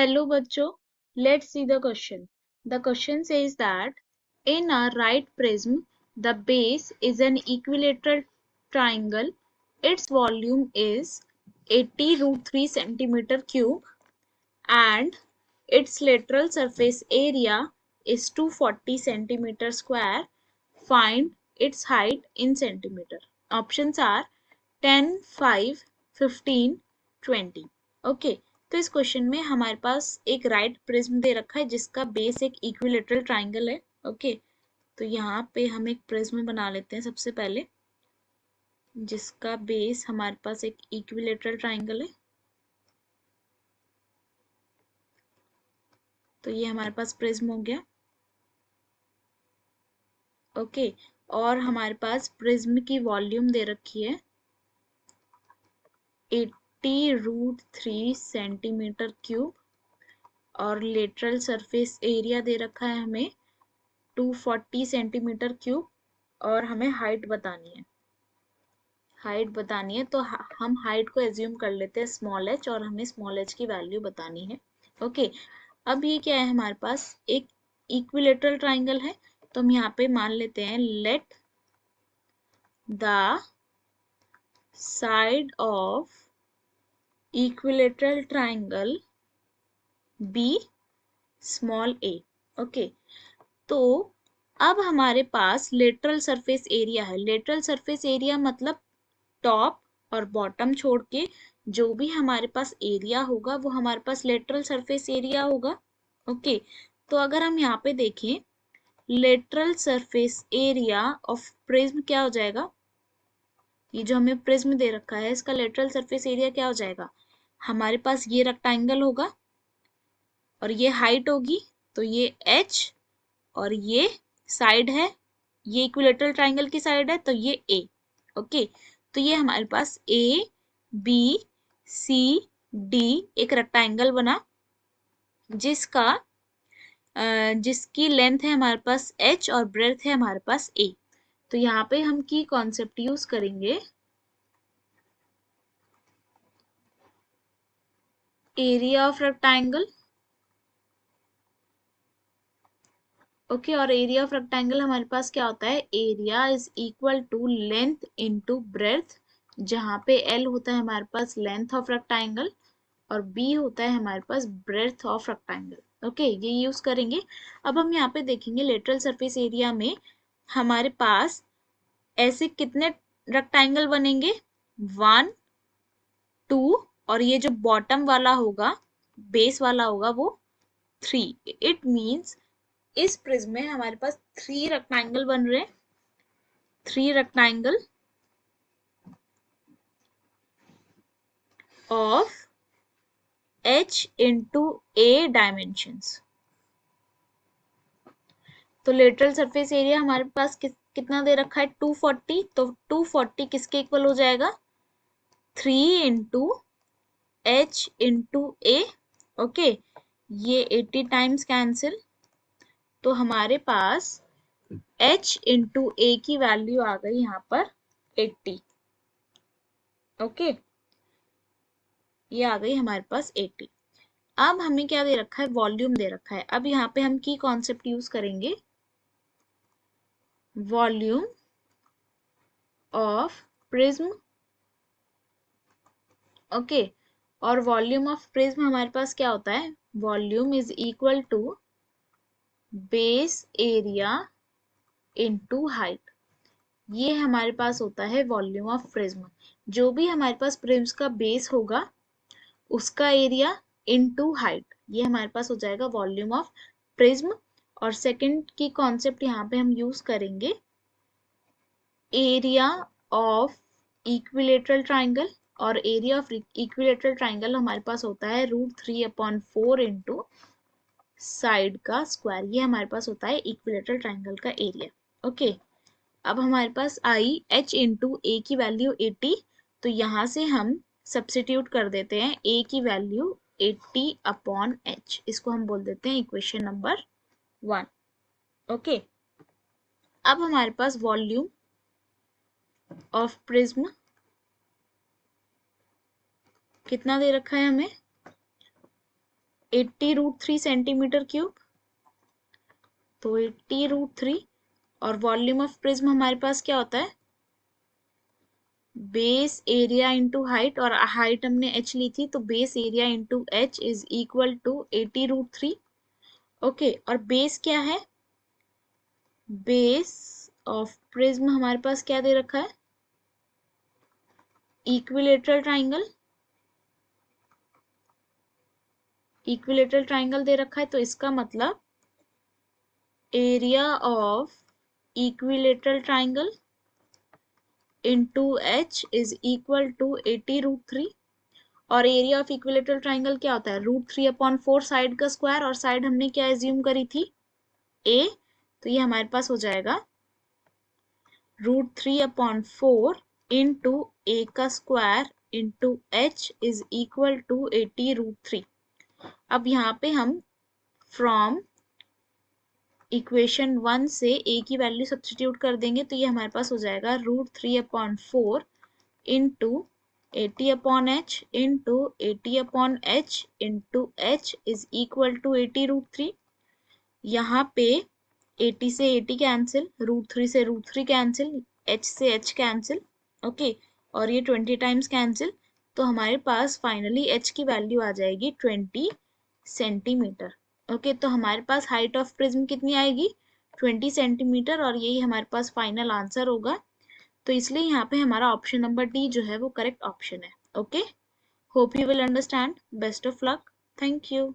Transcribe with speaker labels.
Speaker 1: hello bachcho, let's see the question. The question says that in a right prism, the base is an equilateral triangle. Its volume is 80 root 3 centimeter cube and its lateral surface area is 240 centimeter square. Find its height in centimeter. Options are 10, 5, 15, 20. Okay तो इस question में हमारे पास एक right prism दे रखा है जिसका base एक equilateral triangle है. ओके तो यहाँ पे हम एक प्रिज्म बना लेते हैं सबसे पहले जिसका बेस हमारे पास एक इक्विलेटरल ट्राइंगल है. तो ये हमारे पास प्रिज्म हो गया. ओके और हमारे पास प्रिज्म की वॉल्यूम दे रखी है 80 रूट 3 सेंटीमीटर क्यूब और लेटरल सरफेस एरिया दे रखा है हमें 240 सेंटीमीटर क्यूब और हमें हाइट बतानी है. तो हम हाइट को एज्यूम कर लेते हैं स्मॉल h और हमें स्मॉल h की वैल्यू बतानी है. ओके अब ये क्या है हमारे पास एक इक्विलेटरल ट्राइंगल है तो हम यहाँ पे मान लेते हैं let the side of equilateral triangle be small a. Okay तो अब हमारे पास लेटरल सरफेस एरिया है. लेटरल सरफेस एरिया मतलब टॉप और बॉटम छोड़ के जो भी हमारे पास एरिया होगा वो हमारे पास लेटरल सरफेस एरिया होगा. ओके तो अगर हम यहाँ पे देखें lateral surface area of prism क्या हो जाएगा. ये जो हमें प्रिज्म दे रखा है इसका लेटरल सरफेस एरिया क्या हो जाएगा. हमारे पास ये रेक्टेंगल होगा और ये हाइट होगी तो ये h और ये साइड है, ये इक्विलेटरल ट्राइंगल की साइड है तो ये a. ओके तो ये हमारे पास a b c d एक रेक्टेंगल बना जिसकी लेंथ है हमारे पास h और ब्रेड्थ है हमारे पास a. तो यहाँ पे हम की कॉन्सेप्ट यूज करेंगे एरिया ऑफ रेक्टेंगल. ओके और एरिया ऑफ रेक्टेंगल हमारे पास क्या होता है area is equal to length into breadth जहाँ पे L होता है हमारे पास लेंथ ऑफ रेक्टेंगल और B होता है हमारे पास ब्रेड्थ ऑफ रेक्टेंगल. ओके ये यूज करेंगे. अब हम यहाँ पे देखेंगे लेटरल सरफेस एरिया में हमारे पास ऐसे कितने रेक्टेंगल बनेंगे 1 2 और ये जो बॉटम वाला होगा बेस वाला होगा वो 3. इट मीन्स इस प्रिज्म में हमारे पास 3 रेक्टेंगल बन रहे हैं. 3 rectangle of h into a dimensions. तो लेटरल सरफेस एरिया हमारे पास कितना दे रखा है 240. तो 240 किसके इक्वल हो जाएगा 3 into h into a. Okay ये 80 टाइम्स कैंसिल तो हमारे पास h into a की वैल्यू आ गई यहाँ पर 80. ओके ये आ गई हमारे पास 80. अब हमें क्या दे रखा है वॉल्यूम दे रखा है. अब यहाँ पे हम की कॉन्सेप्ट यूज करेंगे वॉल्यूम ऑफ प्रिज्म. ओके और वॉल्यूम ऑफ प्रिज्म हमारे पास क्या होता है volume is equal to base area into height. ये हमारे पास होता है वॉल्यूम ऑफ प्रिज्म. जो भी हमारे पास प्रिज्म का बेस होगा उसका एरिया इनटू हाइट ये हमारे पास हो जाएगा वॉल्यूम ऑफ प्रिज्म. और सेकंड की कॉन्सेप्ट यहाँ पे हम यूज करेंगे एरिया ऑफ इक्विलेटरल ट्राइंगल और एरिया ऑफ इक्विलेटरल ट्राइंगल हमारे पास होता है √3/4 इंटू साइड का स्क्वायर. ये हमारे पास होता है इक्विलेटरल ट्राइंगल का एरिया. ओके अब हमारे पास आई h इंटू ए की वैल्यू 80. तो यहाँ से हम सब्स्टिट्यूट कर देते हैं a की वैल्यू 80/h. इसको हम बोल देते हैं इक्वेशन नंबर 1. ओके अब हमारे पास वॉल्यूम ऑफ प्रिज्म कितना दे रखा है हमें 80√3 सेंटीमीटर क्यूब, तो 80√3। और वॉल्यूम ऑफ प्रिज्म हमारे पास क्या होता है, बेस एरिया इंटू हाइट, और हाइट हमने h ली थी, तो base area into h is equal to 80√3। Okay, और बेस क्या है, बेस ऑफ प्रिज्म हमारे पास क्या दे रखा है, इक्विलेटरल ट्राइंगल, इक्विलेटरल ट्राइंगल दे रखा है, तो इसका मतलब area of equilateral triangle into h is equal to 80√3। और एरिया ऑफ इक्विलेटरल ट्राइंगल क्या होता है, √3/4 साइड का स्क्वायर, और साइड हमने क्या एज्यूम करी थी, ए, तो ये हमारे पास हो जाएगा √3/4 इंटू ए का square into h is equal to 80√3। अब यहाँ पे हम फ्रॉम इक्वेशन 1 से ए की वैल्यू सब्स्टिट्यूट कर देंगे, तो ये हमारे पास हो जाएगा √3/4 into 80/h into 80/h into h is equal to 80√3। यहाँ पे 80 से 80 कैंसिल, √3 से √3 कैंसिल, h से h कैंसिल, ओके, और ये 20 टाइम्स कैंसिल, तो हमारे पास फाइनली h की वैल्यू आ जाएगी 20 सेंटीमीटर। ओके, तो हमारे पास हाइट ऑफ प्रिज्म कितनी आएगी, 20 सेंटीमीटर, और यही हमारे पास फाइनल आंसर होगा। तो इसलिए यहाँ पे हमारा ऑप्शन नंबर डी जो है वो करेक्ट ऑप्शन है। Okay, hope you will understand. Best of luck, thank you.